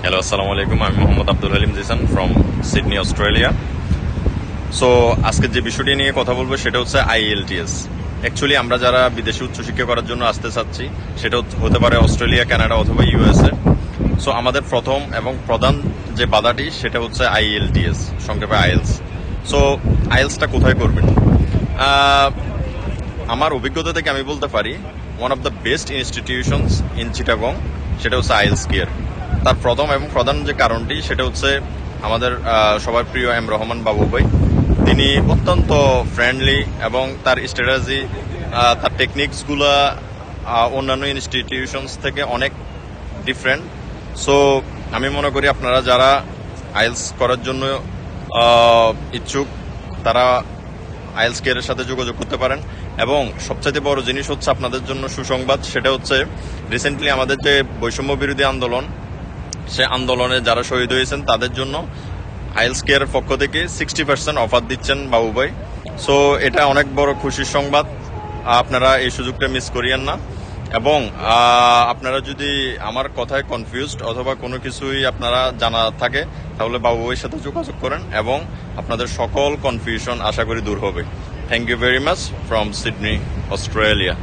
Hello, আসসালামু আলাইকুম। আমি Mohammad Abdul Halim Jisan from Sydney, Australia. So আজকে যে বিষয়টি নিয়ে কথা বলবো সেটা হচ্ছে IELTS। অ্যাকচুয়ালি আমরা যারা বিদেশে উচ্চশিক্ষা করার জন্য আসতে চাচ্ছি, সেটা হতে পারে অস্ট্রেলিয়া, কানাডা অথবা USA। সো আমাদের প্রথম এবং প্রধান যে বাধাটি সেটা হচ্ছে IELTS, সংক্ষেপে আইএলস। সো আইএলসটা কোথায় করবেন? আহ, আমার অভিজ্ঞতা থেকে আমি বলতে পারি one of the best institutions in Chittagong সেটা হচ্ছে আইএলস কেয়ার। তার প্রথম এবং প্রধান যে কারণটি সেটা হচ্ছে আমাদের সবার প্রিয় রহমান বাবু ভাই। তিনি অত্যন্ত ফ্রেন্ডলি এবং তার স্ট্র্যাটেজি, তার টেকনিক্সগুলা অন্যান্য ইনস্টিটিউশনস থেকে অনেক ডিফারেন্ট। সো আমি মনে করি আপনারা যারা আইএলস করার জন্য ইচ্ছুক তারা আইএলস কেয়ারের সাথে যোগাযোগ করতে পারেন। এবং সবচাইতে বড় জিনিস হচ্ছে আপনাদের জন্য সুসংবাদ, সেটা হচ্ছে রিসেন্টলি আমাদের যে বৈষম্য বিরোধী আন্দোলন, সে আন্দোলনে যারা শহীদ হয়েছেন তাদের জন্য আইএলস কেয়ারের পক্ষ থেকে 60% অফার দিচ্ছেন বাবু ভাই। সো এটা অনেক বড় খুশির সংবাদ, আপনারা এই সুযোগটা মিস করিয়েন না। এবং আপনারা যদি আমার কথায় কনফিউজড অথবা কোনো কিছুই আপনারা জানা থাকে তাহলে বাবু ভাইয়ের সাথে যোগাযোগ করেন এবং আপনাদের সকল কনফিউশন আশা করি দূর হবে। Thank you very much from Sydney, Australia.